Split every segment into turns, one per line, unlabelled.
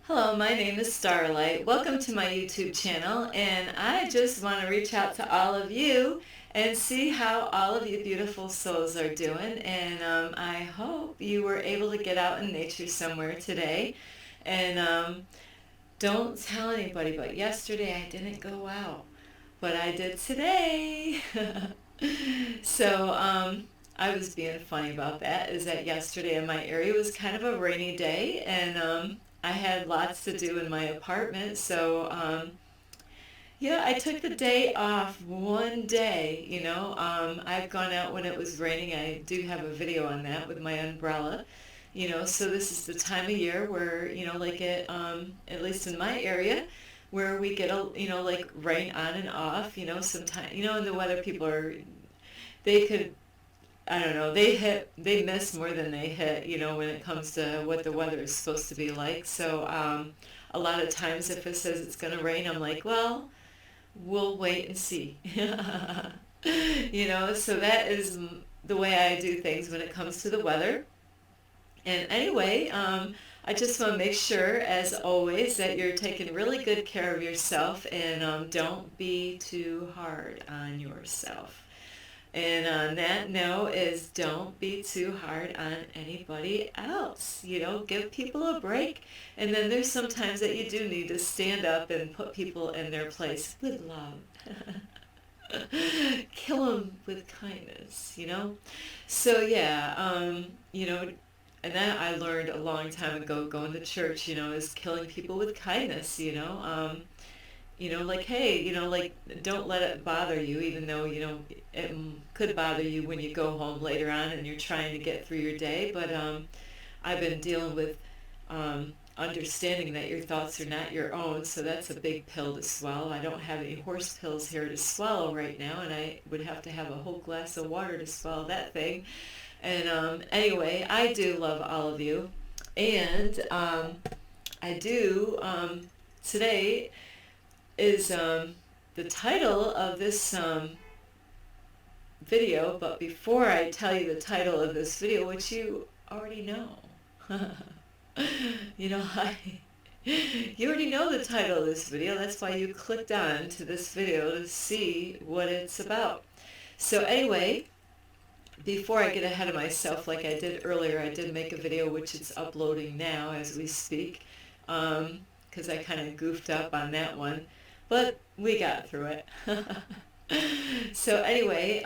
Hello, my name is Starlight. Welcome to my YouTube channel, and I just want to reach out to all of you and see how all of you beautiful souls are doing. And I hope you were able to get out in nature somewhere today. And don't tell anybody, but yesterday I didn't go out, but I did today. So I was being funny about that, is that yesterday in my area was kind of a rainy day, and I had lots to do in my apartment. So yeah, I took the day off one day. I've gone out when it was raining. I do have a video on that with my umbrella. So this is the time of year where, like at least in my area, where we get like rain on and off. Sometimes, and the weather people they could, I don't know, they miss more than they hit, when it comes to what the weather is supposed to be like. So a lot of times if it says it's going to rain, I'm like, well, we'll wait and see. So that is the way I do things when it comes to the weather. And anyway, I just want to make sure, as always, that you're taking really good care of yourself, and don't be too hard on yourself. And on that note is, don't be too hard on anybody else. Give people a break. And then there's some times that you do need to stand up and put people in their place with love. Kill them with kindness. So yeah, and that I learned a long time ago going to church, is killing people with kindness. Like, hey, like, don't let it bother you, even though, it could bother you when you go home later on and you're trying to get through your day. But I've been dealing with understanding that your thoughts are not your own, so that's a big pill to swallow. I don't have any horse pills here to swallow right now, and I would have to have a whole glass of water to swallow that thing. And anyway, I do love all of you. And I do, today is the title of this video, but before I tell you the title of this video, which you already know, you already know the title of this video. That's why you clicked on to this video to see what it's about. So anyway, before I get ahead of myself like I did earlier, I did make a video which is uploading now as we speak, because I kind of goofed up on that one. But we got through it. So anyway,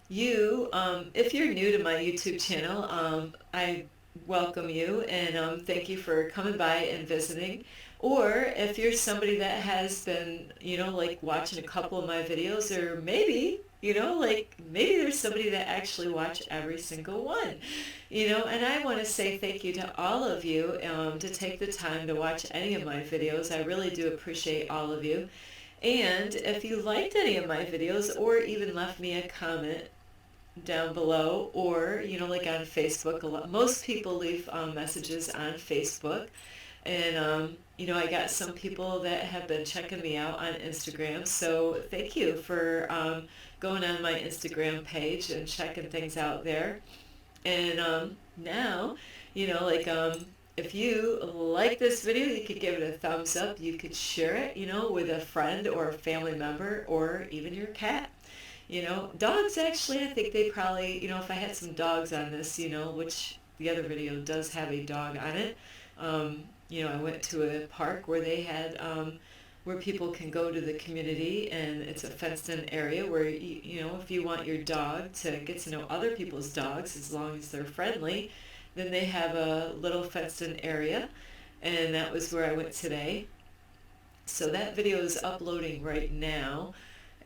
if you're new to my YouTube channel, I welcome you, and thank you for coming by and visiting. Or if you're somebody that has been, like, watching a couple of my videos, or maybe, maybe there's somebody that actually watch every single one. And I want to say thank you to all of you to take the time to watch any of my videos. I really do appreciate all of you. And if you liked any of my videos, or even left me a comment down below, or, like on Facebook, most people leave messages on Facebook. And, I got some people that have been checking me out on Instagram. So thank you for going on my Instagram page and checking things out there. And now, if you like this video, you could give it a thumbs up. You could share it, with a friend or a family member, or even your cat. Dogs, actually, I think they probably, if I had some dogs on this, which the other video does have a dog on it. I went to a park where they had, where people can go to the community, and it's a fenced-in area where, if you want your dog to get to know other people's dogs, as long as they're friendly, then they have a little fenced-in area, and that was where I went today. So that video is uploading right now.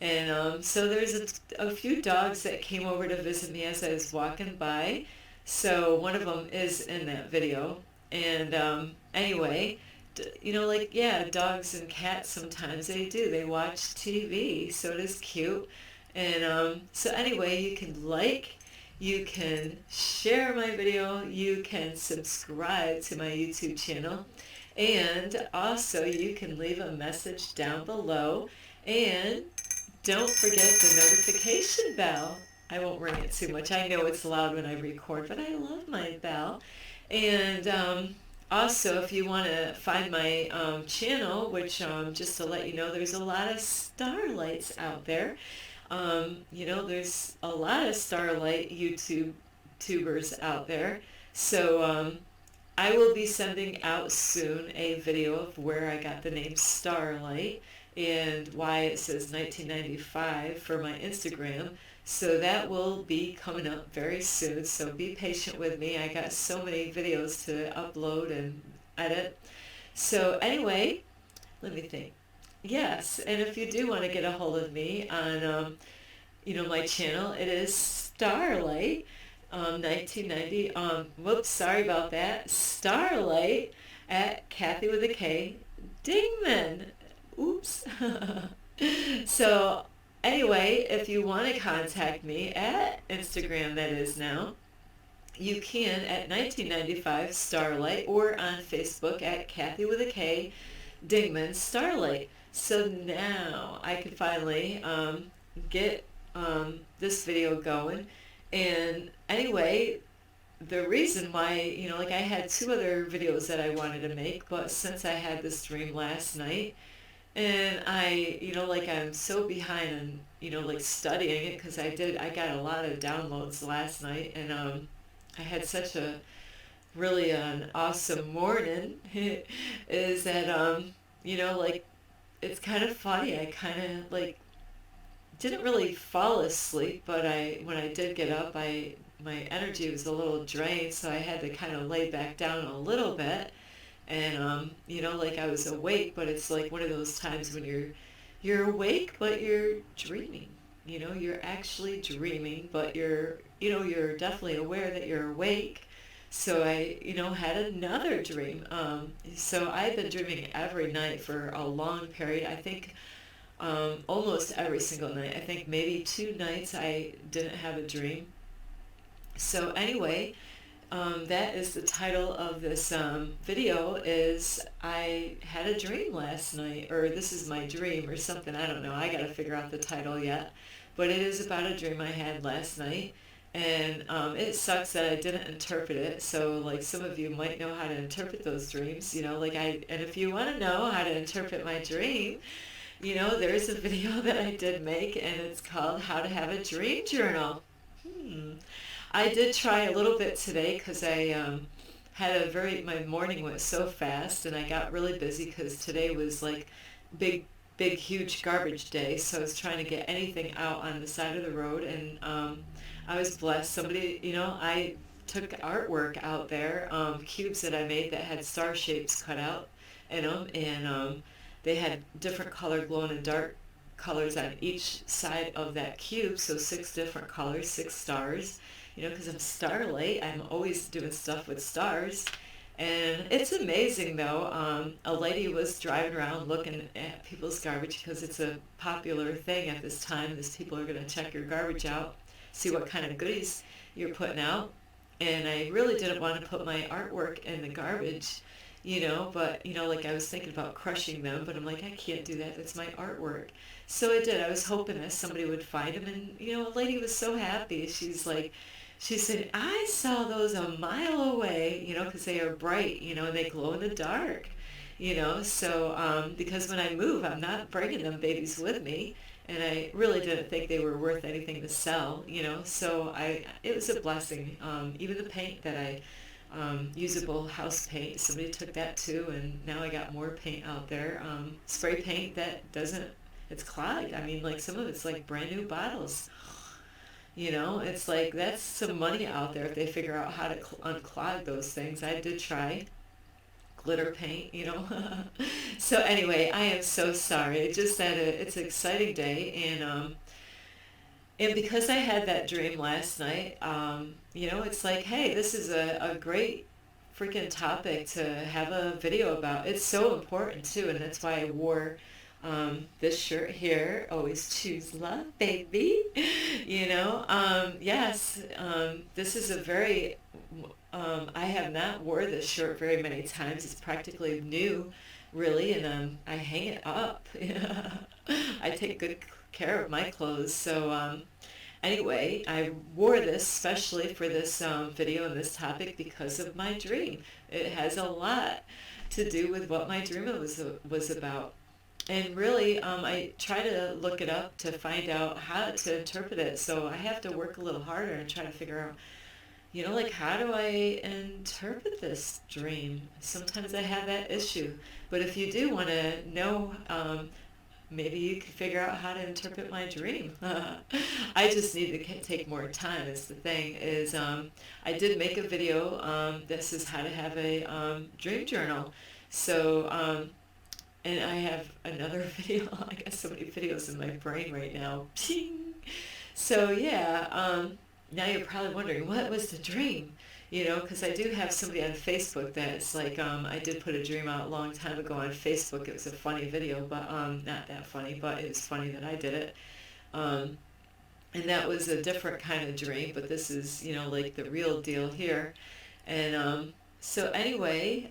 And so there's a few dogs that came over to visit me as I was walking by. So one of them is in that video. And anyway, dogs and cats, sometimes they do. They watch TV, so it is cute. And so anyway, you can share my video, you can subscribe to my YouTube channel, and also you can leave a message down below. And don't forget the notification bell. I won't ring it too much. I know it's loud when I record, but I love my bell. And also, if you want to find my channel, which just to let you know, there's a lot of starlights out there. There's a lot of starlight YouTube tubers out there. So I will be sending out soon a video of where I got the name Starlight and why it says 1995 for my Instagram. So that will be coming up very soon. So be patient with me. I got so many videos to upload and edit. So anyway, let me think. Yes, and if you do want to get a hold of me on, my channel, it is Starlight, 1990. Whoops, sorry about that. Starlight at Kathy with a K, Dingman. Oops. So anyway, if you want to contact me at Instagram, that is now, you can at 1995 Starlight or on Facebook at Kathy with a K, Dingman Starlight. So now I can finally get this video going. And anyway, the reason why, like I had two other videos that I wanted to make, but since I had this dream last night, and like I'm so behind on, like studying it because I got a lot of downloads last night, and I had such a really an awesome morning. Is that like it's kind of funny. I kind of like didn't really fall asleep, but when I did get up, my energy was a little drained, so I had to kind of lay back down a little bit. And like I was awake, but it's like one of those times when you're awake, but you're dreaming. You're actually dreaming, but you're definitely aware that you're awake. So I, had another dream. So I've been dreaming every night for a long period. I think almost every single night. I think maybe 2 nights I didn't have a dream. So anyway, that is the title of this video is I had a dream last night, or this is my dream or something. I don't know. I got to figure out the title yet. But it is about a dream I had last night. And it sucks that I didn't interpret it. So like some of you might know how to interpret those dreams, and if you want to know how to interpret my dream, there's a video that I did make, and it's called How to Have a Dream Journal. I did try a little bit today because I my morning went so fast, and I got really busy because today was like big, big, huge garbage day. So I was trying to get anything out on the side of the road, and I was blessed. Somebody, I took artwork out there, cubes that I made that had star shapes cut out in them, and they had different color glow in the dark colors on each side of that cube, so 6 different colors, 6 stars. Because I'm Starlight, I'm always doing stuff with stars. And it's amazing though. A lady was driving around looking at people's garbage because it's a popular thing at this time. These people are going to check your garbage out, see what kind of goodies you're putting out. And I really didn't want to put my artwork in the garbage, but, like I was thinking about crushing them, but I'm like, I can't do that. That's my artwork. So I did. I was hoping that somebody would find them. And, a lady was so happy. She said, I saw those a mile away, because they are bright, and they glow in the dark, So because when I move, I'm not bringing them babies with me. And I really didn't think they were worth anything to sell, So it was a blessing. Even the paint that usable house paint, somebody took that too, and now I got more paint out there. Spray paint that it's clogged. I mean, like some of it's like brand new bottles. It's like that's some money out there if they figure out how to unclog those things. I did try glitter paint. So anyway, I am so sorry. It's just that it's an exciting day, and because I had that dream last night, it's like, hey, this is a great freaking topic to have a video about. It's so important too, and that's why I wore this shirt here. Always choose love, baby. Yes, this is a very, I have not wore this shirt very many times. It's practically new, really, and I hang it up. I take good care of my clothes. So Anyway, I wore this especially for this video and this topic because of my dream. It has a lot to do with what my dream was about. And really, I try to look it up to find out how to interpret it. So I have to work a little harder and try to figure out, like how do I interpret this dream? Sometimes I have that issue. But if you do want to know, maybe you can figure out how to interpret my dream. I just need to take more time is the thing. I did make a video. This is how to have a dream journal. So, and I have another video. I got so many videos in my brain right now. So yeah, now you're probably wondering, what was the dream? Because I do have somebody on Facebook that's like, I did put a dream out a long time ago on Facebook. It was a funny video, but not that funny, but it was funny that I did it. And that was a different kind of dream, but this is, like the real deal here. And so anyway,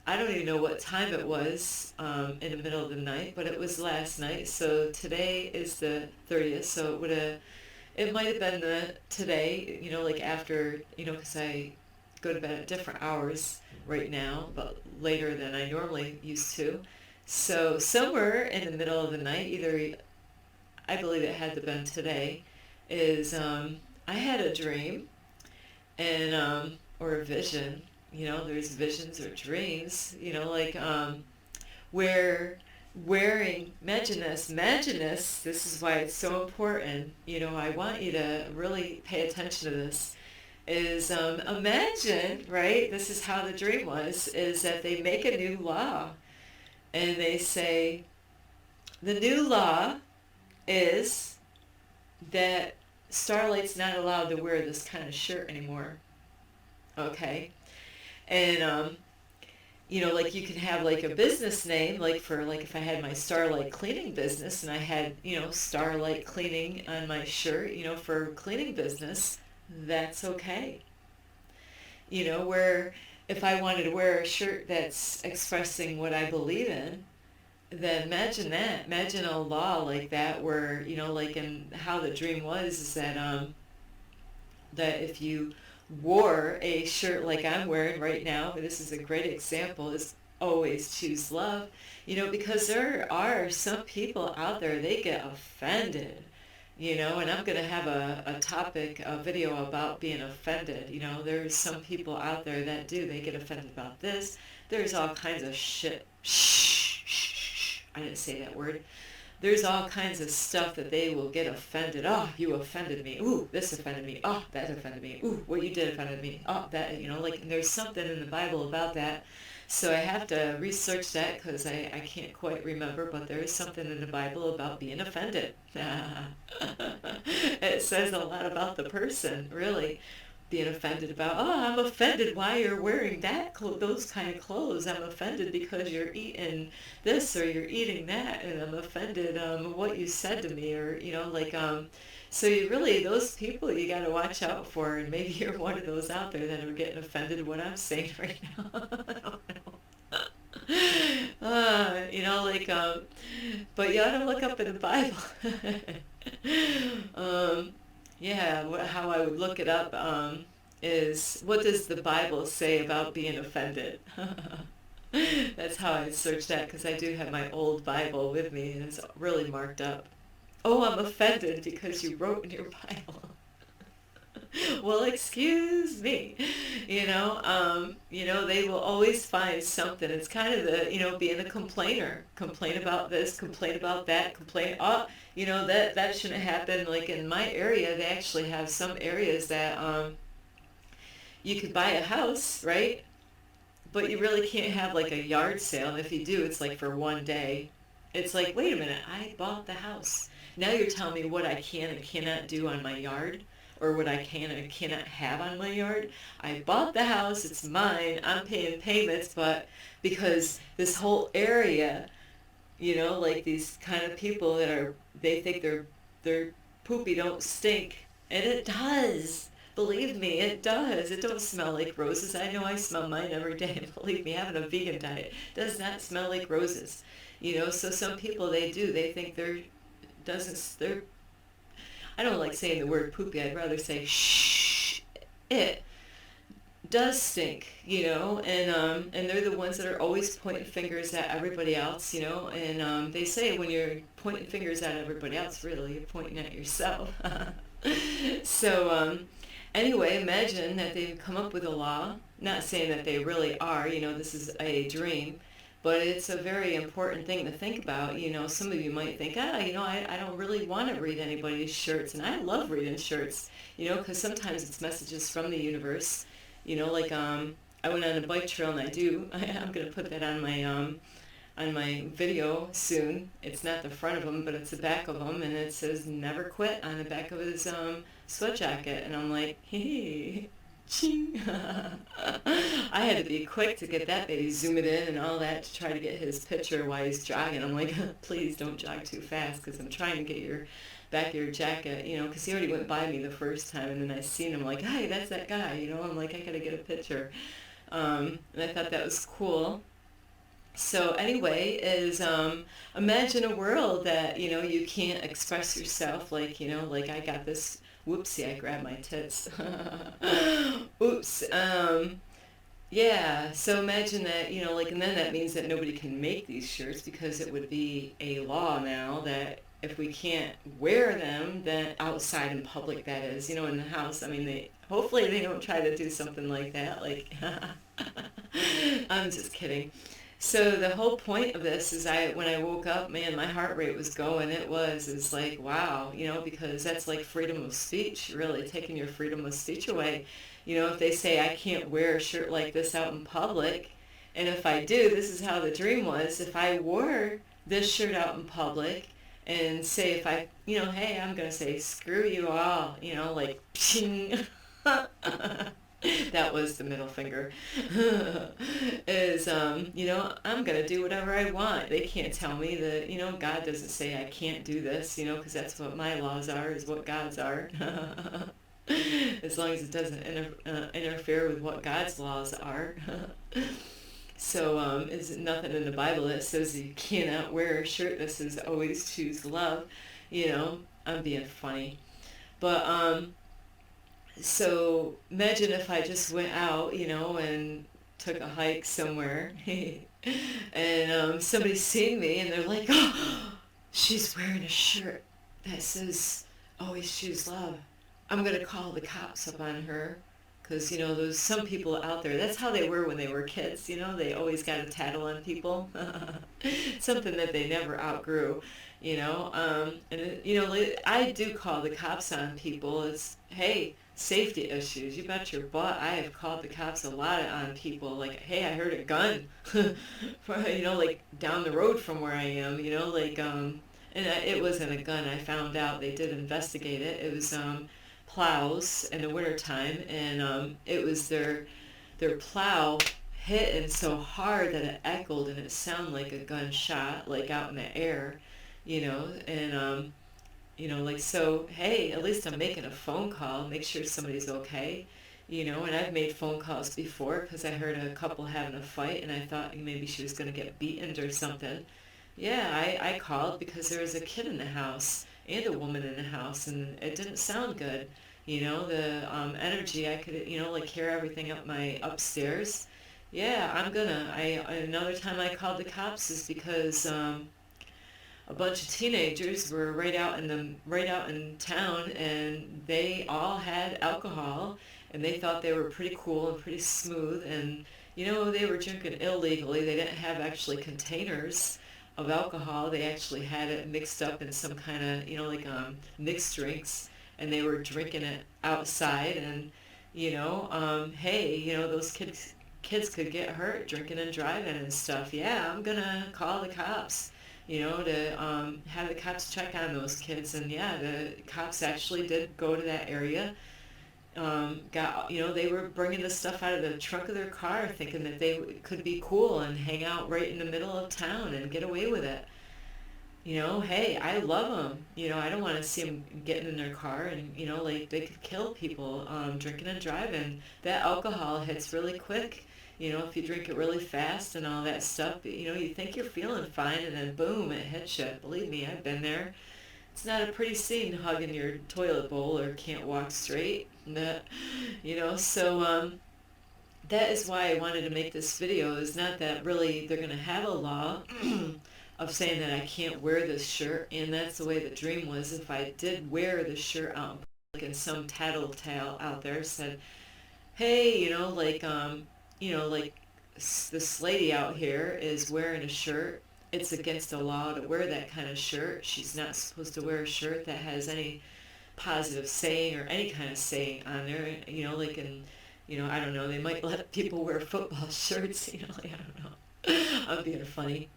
I don't even know what time it was in the middle of the night, but it was last night. So today is the 30th, so it might have been today, like after, because I go to bed at different hours right now, but later than I normally used to. So somewhere in the middle of the night, either, I believe it had to have been today, is I had a dream and or a vision. There's visions or dreams, like where imagine this is why it's so important. I want you to really pay attention to this. Is imagine, right? This is how the dream was, is that they make a new law and they say, the new law is that Starlight's not allowed to wear this kind of shirt anymore. Okay? And like you can have like a business name, like for like if I had my Starlight cleaning business and I had, Starlight cleaning on my shirt, for cleaning business, that's okay. Where if I wanted to wear a shirt that's expressing what I believe in, then imagine that. Imagine a law like that where, like in how the dream was is that if you wore a shirt like I'm wearing right now, this is a great example, is always choose love, because there are some people out there, they get offended, and I'm going to have a topic, a video about being offended. There's some people out there that they get offended about this. There's all kinds of shit. Shh, I didn't say that word. There's all kinds of stuff that they will get offended. Oh, you offended me. Ooh, this offended me. Oh, that offended me. Ooh, what you did offended me. Oh, that, like, and there's something in the Bible about that. So I have to research that because I can't quite remember, but there is something in the Bible about being offended. It says a lot about the person, really. Being offended about, I'm offended why you're wearing those kind of clothes. I'm offended because you're eating this or you're eating that, and I'm offended what you said to me, or so you really, those people you got to watch out for, and maybe you're one of those out there that are getting offended at what I'm saying right now. I don't know. But you ought to look up in the Bible. Yeah, how I would look it up is, what does the Bible say about being offended? That's how I search that, because I do have my old Bible with me, and it's really marked up. Oh, I'm offended because you wrote in your Bible. Well, excuse me. They will always find something. It's kind of the, being a complainer. Complain about this, complain about that, complain, that shouldn't happen. Like in my area, they actually have some areas that you could buy a house, right? But you really can't have like a yard sale. And if you do, it's like for one day. It's like, wait a minute, I bought the house. Now you're telling me what I can and cannot do on my yard, or what I can and cannot have on my yard. I bought the house, it's mine, I'm paying payments, but because this whole area, like these kind of people that they think their poopy don't stink, and it does. Believe me, it does. It don't smell like roses. I know I smell mine every day, and believe me, having a vegan diet does not smell like roses. So some people, they think they're I don't like saying the word poopy. I'd rather say shh. It does stink, and they're the ones that are always pointing fingers at everybody else, and they say when you're pointing fingers at everybody else, really, you're pointing at yourself. So, anyway, imagine that they've come up with a law, not saying that they really are, this is a dream, but it's a very important thing to think about. Some of you might think, I don't really want to read anybody's shirts, and I love reading shirts, because sometimes it's messages from the universe, like I went on a bike trail, and I'm going to put that on my video soon. It's not the front of him, but it's the back of him, and it says "Never Quit" on the back of his sweat jacket. And I'm like, hey, ching. I had to be quick to get that baby, zoom it in and all that to try to get his picture while he's jogging. I'm like, please don't jog too fast because I'm trying to get your back of your jacket, because he already went by me the first time, and then I seen him like, hey, that's that guy, I'm like, I gotta get a picture. And I thought that was cool. So anyway, imagine a world that, you can't express yourself, like I got this, whoopsie, I grabbed my tits. Oops. Yeah, so imagine that, and then that means that nobody can make these shirts because it would be a law now that if we can't wear them, then outside in public, that is, in the house, I mean, hopefully they don't try to do something like that, like, I'm just kidding. So the whole point of this is when I woke up, man, my heart rate was going. It's like, wow, because that's like freedom of speech, really taking your freedom of speech away. If they say I can't wear a shirt like this out in public, and if I do, this is how the dream was. If I wore this shirt out in public and say if I, hey, I'm going to say, screw you all, like, ping. That was the middle finger. I'm going to do whatever I want. They can't tell me that, God doesn't say I can't do this, because that's what my laws are, is what God's are. As long as it doesn't interfere with what God's laws are. So, is nothing in the Bible that says you cannot wear a shirt that says always choose love. I'm being funny. But, so imagine if I just went out, and took a hike somewhere, and somebody seen me, and they're like, oh, she's wearing a shirt that says always choose love. I'm going to call the cops up on her. Because, there's some people out there, that's how they were when they were kids, they always got a tattle on people. Something that they never outgrew, I do call the cops on people. It's, hey, safety issues. You bet your butt I have called the cops a lot on people. Like, hey, I heard a gun, like down the road from where I am, it wasn't a gun. I found out they did investigate it. It was, plows in the wintertime, and it was their plow hitting so hard that it echoed and it sounded like a gunshot, like out in the air, and like, so hey, at least I'm making a phone call, make sure somebody's okay, and I've made phone calls before because I heard a couple having a fight and I thought maybe she was going to get beaten or something. Yeah, I called because there was a kid in the house and a woman in the house, and it didn't sound good. The energy, I could, like hear everything up my upstairs. Yeah, another time I called the cops is because a bunch of teenagers were right out in town, and they all had alcohol, and they thought they were pretty cool and pretty smooth, and they were drinking illegally. They didn't have actually containers of alcohol. They actually had it mixed up in some kind of, mixed drinks, and they were drinking it outside, and, hey, those kids could get hurt drinking and driving and stuff. Yeah, I'm gonna call the cops, to have the cops check on those kids. And yeah, the cops actually did go to that area. They were bringing the stuff out of the trunk of their car thinking that they could be cool and hang out right in the middle of town and get away with it. Hey, I love them. I don't want to see them getting in their car and, like they could kill people drinking and driving. That alcohol hits really quick. If you drink it really fast and all that stuff, you think you're feeling fine, and then boom, it hits you. Believe me, I've been there. it's not a pretty scene hugging your toilet bowl or can't walk straight. So that is why I wanted to make this video. Is not that really they're going to have a law of saying that I can't wear this shirt, and that's the way the dream was. If I did wear the shirt out in public and some tattletale out there said, hey, this lady out here is wearing a shirt. It's against the law to wear that kind of shirt. She's not supposed to wear a shirt that has any positive saying or any kind of saying on there. I don't know. They might let people wear football shirts. I don't know. I'm being funny.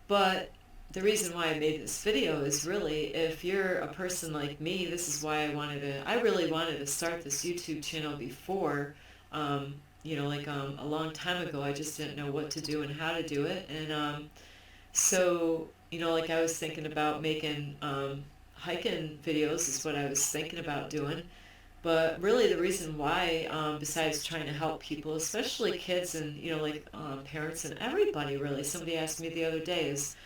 But the reason why I made this video is really, if you're a person like me, this is why I really wanted to start this YouTube channel before, a long time ago. I just didn't know what to do and how to do it. And I was thinking about making hiking videos is what I was thinking about doing. But really the reason why, besides trying to help people, especially kids and, parents and everybody really, somebody asked me the other day is,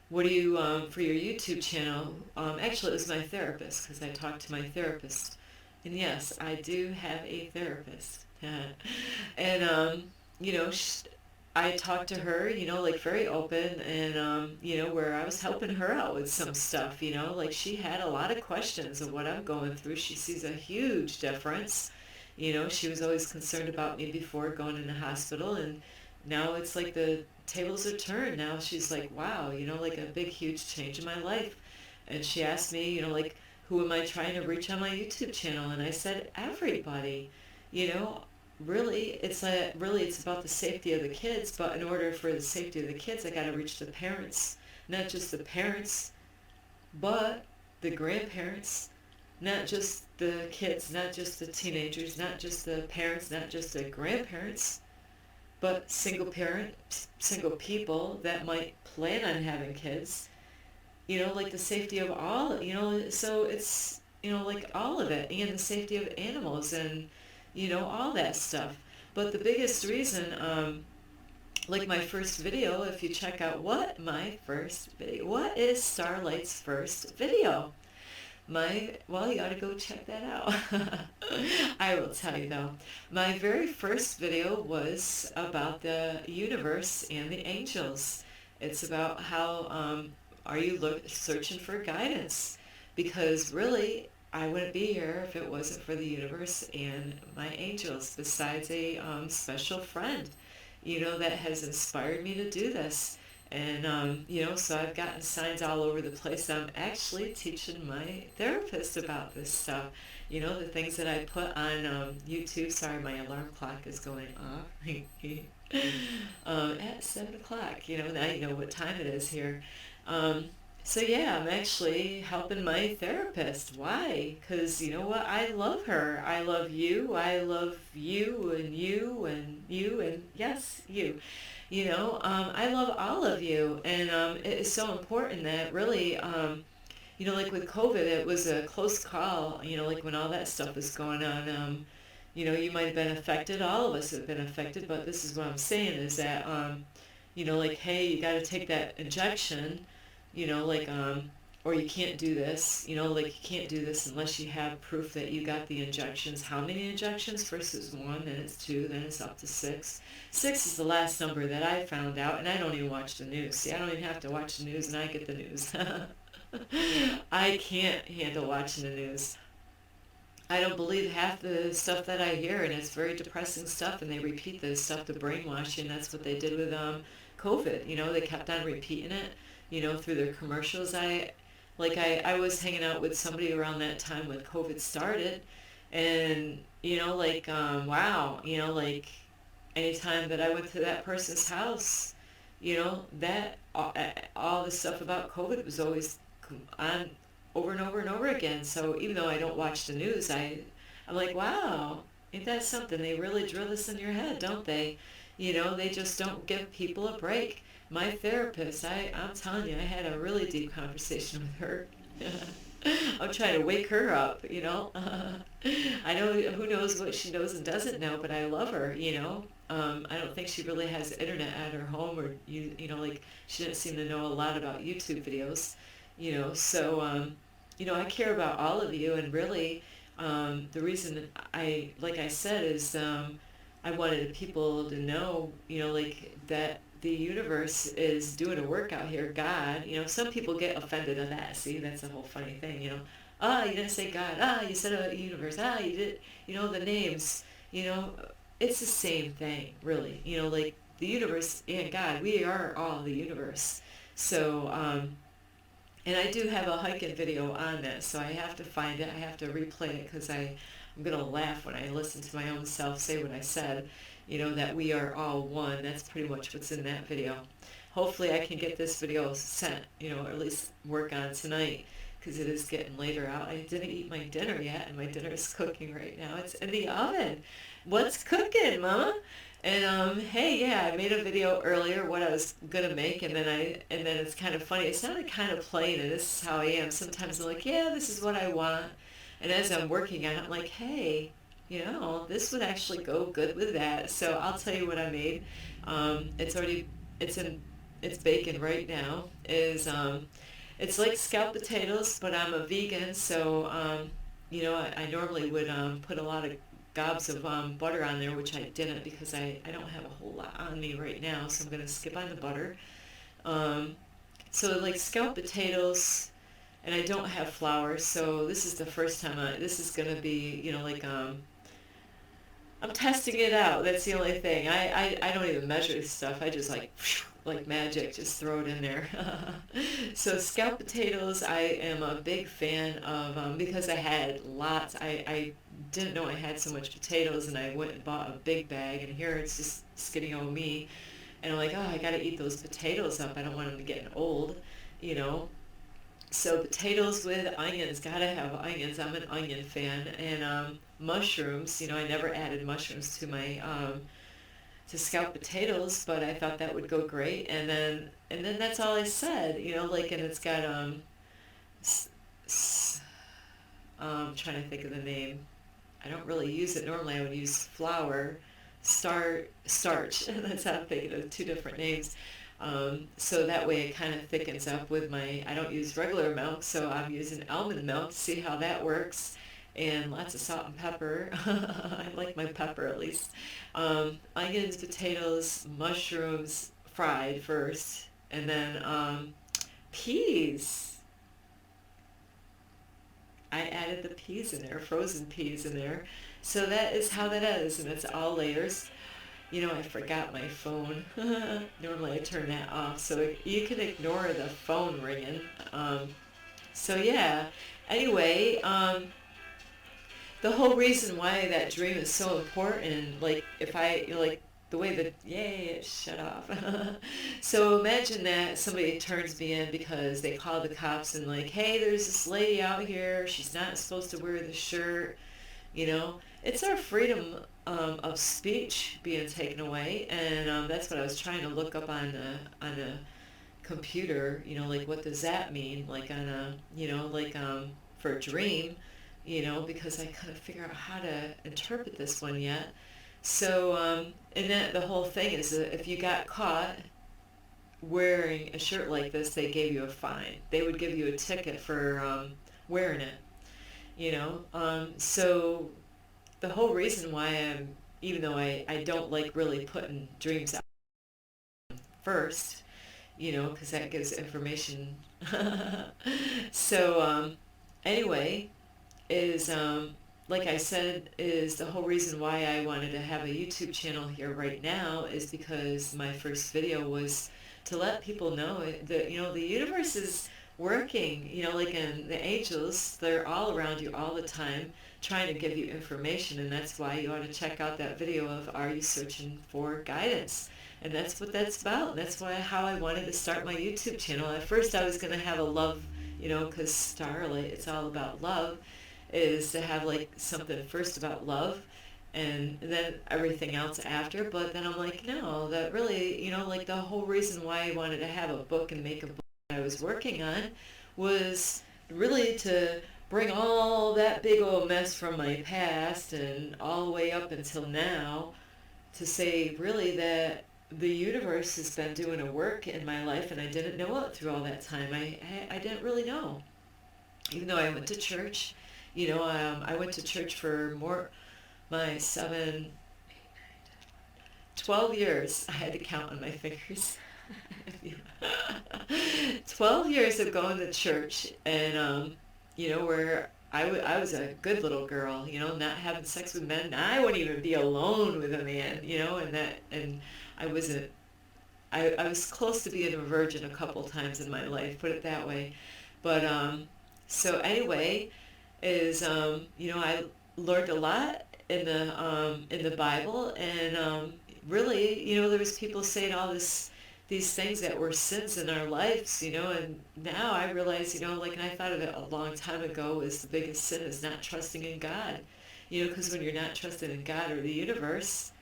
what do you, for your YouTube channel, actually it was my therapist, because I talked to my therapist. And yes, I do have a therapist. And, I talked to her, very open and, where I was helping her out with some stuff, she had a lot of questions of what I'm going through. She sees a huge difference. She was always concerned about me before going in the hospital, and now it's like the tables are turned. Now she's like, wow, a big, huge change in my life. And she asked me, who am I trying to reach on my YouTube channel? And I said, everybody, really it's about the safety of the kids, but in order for the safety of the kids, I got to reach the parents, not just the parents, but the grandparents, not just the kids, not just the teenagers, not just the parents, not just the grandparents, but single people that might plan on having kids, the safety of all, so it's, all of it, and the safety of animals and, all that stuff. But the biggest reason, my first video, if you check out what is Starlight's first video? You gotta go check that out. I will tell you though, my very first video was about the universe and the angels. It's about how, are you searching for guidance? Because really, I wouldn't be here if it wasn't for the universe and my angels, besides a special friend, that has inspired me to do this. And, so I've gotten signs all over the place. I'm actually teaching my therapist about this stuff. The things that I put on YouTube. Sorry, my alarm clock is going off. At 7 o'clock, now you know what time it is here. I'm actually helping my therapist. Why? Because you know what? I love her. I love you. I love you and you and you and yes, you. I love all of you. And it is so important that really, with COVID, it was a close call, when all that stuff was going on. You might have been affected. All of us have been affected. But this is what I'm saying is that, hey, you got to take that injection. Or you can't do this, you can't do this unless you have proof that you got the injections. How many injections? First it's 1, then it's 2, then it's up to 6. 6 is the last number that I found out, and I don't even watch the news. See, I don't even have to watch the news, and I get the news. I can't handle watching the news. I don't believe half the stuff that I hear, and it's very depressing stuff, and they repeat the stuff, the brainwashing. That's what they did with COVID. They kept on repeating it. Through their commercials. I was hanging out with somebody around that time when COVID started, and wow, anytime that I went to that person's house, that all the stuff about COVID was always on over and over and over again. So even though I don't watch the news, I'm like, wow, ain't that something? They really drill this in your head, don't they? They just don't give people a break. My therapist, I'm telling you, I had a really deep conversation with her. I'm trying to wake her up, I know who knows what she knows and doesn't know, but I love her, I don't think she really has internet at her home, or she didn't seem to know a lot about YouTube videos, So I care about all of you, and really, the reason like I said, is I wanted people to know, like that the universe is doing a work out here. God, some people get offended at that. See, that's the whole funny thing. Ah, you didn't say God. Ah, you said a universe. Ah, you did. The names. You know, it's the same thing, really. Like the universe and God, we are all the universe. So, and I do have a hiking video on that, so I have to find it. I have to replay it because I'm going to laugh when I listen to my own self say what I said, that we are all one. That's pretty much what's in that video. Hopefully I can get this video sent, or at least work on it tonight, because it is getting later out. I didn't eat my dinner yet, and my dinner is cooking right now. It's in the oven. What's cooking, Mama? And hey, yeah, I made a video earlier what I was gonna make, and then it's kind of funny. It sounded kind of plain, and this is how I am. Sometimes I'm like, yeah, this is what I want, and as I'm working on it, I'm like, hey, this would actually go good with that. So I'll tell you what I made. It's already it's in it's baking right now. It's like scalloped potatoes, but I'm a vegan, so I normally would put a lot of gobs of butter on there, which I didn't because I don't have a whole lot on me right now, so I'm going to skip on the butter. Um, so like scalloped potatoes, and I don't have flour, so this is the first time this is going to be, like I'm testing it out. That's the only thing. I don't even measure this stuff. I just like magic, just throw it in there. So scalloped potatoes, I am a big fan of because I had lots. I didn't know I had so much potatoes, and I went and bought a big bag, and here it's just skinny old me. And I'm like, oh, I got to eat those potatoes up. I don't want them to get old, you know. So potatoes with onions, gotta have onions. I'm an onion fan, and mushrooms. I never added mushrooms to my to scalloped potatoes, but I thought that would go great. And then that's all I said. Like, and it's got s- s- trying to think of the name. I don't really use it normally. I would use flour, starch. That's how I'm thinking of two different names. So that way it kind of thickens up with my. I don't use regular milk, so I'm using almond milk to see how that works, and lots of salt and pepper. I like my pepper at least. Onions, potatoes, mushrooms fried first, and then peas. I added the peas in there, frozen peas in there. So that is how that is, and it's all layers. I forgot my phone. Normally I turn that off, so you can ignore the phone ringing. So yeah. Anyway, the whole reason why that dream is so important, like if I like the way that, yay, shut off. So imagine that somebody turns me in because they call the cops and like, hey, there's this lady out here. She's not supposed to wear the shirt. It's our freedom of speech being taken away, and that's what I was trying to look up on a computer. Like what does that mean? Like on a like for a dream, because I couldn't figure out how to interpret this one yet. So and then the whole thing is that if you got caught wearing a shirt like this, they gave you a fine. They would give you a ticket for wearing it. So the whole reason why even though I don't like really putting dreams out first, because that gives information. So, anyway, is, like I said, is the whole reason why I wanted to have a YouTube channel here right now is because my first video was to let people know that, the universe is working, like in the angels, they're all around you all the time trying to give you information, and that's why you ought to check out that video of Are You Searching for Guidance? And that's what that's about. That's how I wanted to start my YouTube channel. At first I was going to have a love, because Starlight, it's all about love, is to have like something first about love and then everything else after. But then I'm like, no, that really, like the whole reason why I wanted to have a book and make a book I was working on was really to bring all that big old mess from my past and all the way up until now to say really that the universe has been doing a work in my life, and I didn't know it through all that time. I didn't really know, even though I went to church. I went to church for my 12 years. I had to count on my fingers. 12 years of going to church, and where I was a good little girl, not having sex with men. I wouldn't even be alone with a man, and I wasn't. I was close to being a virgin a couple times in my life, put it that way. But so anyway, I learned a lot in the Bible, and really, there was people saying all these things that were sins in our lives, and now I realize, like, and I thought of it a long time ago, is the biggest sin is not trusting in God, because when you're not trusting in God or the universe,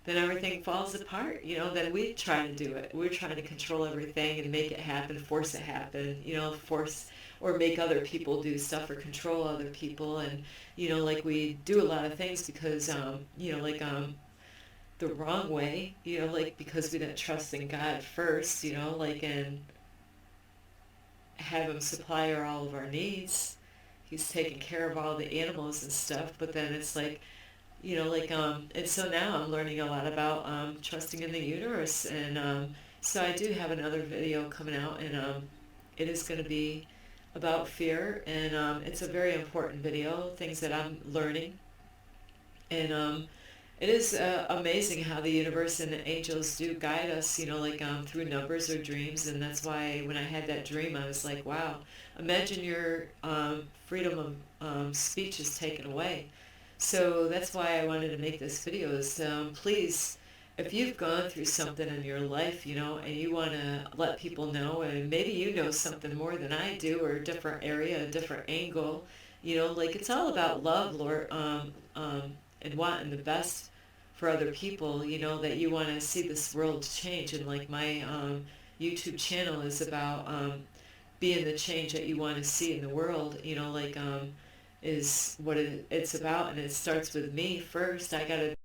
then everything falls apart. Then we try to do it. We're trying to control everything and make it happen, force it happen, force or make other people do stuff or control other people. And, like, we do a lot of things because, the wrong way, like, because we didn't trust in God first, like, and have him supply all of our needs. He's taking care of all the animals and stuff, but then it's like, and so now I'm learning a lot about trusting in the universe. And so I do have another video coming out, and it is going to be about fear, and it's a very important video, things that I'm learning. And it is amazing how the universe and the angels do guide us, like through numbers or dreams. And that's why when I had that dream, I was like, wow, imagine your freedom of speech is taken away. So that's why I wanted to make this video is please, if you've gone through something in your life, and you want to let people know, and maybe you know something more than I do, or a different area, a different angle, like, it's all about love, Lord, and wanting the best for other people, that you want to see this world change. And like my YouTube channel is about being the change that you want to see in the world, like is what it's about. And it starts with me first. I got to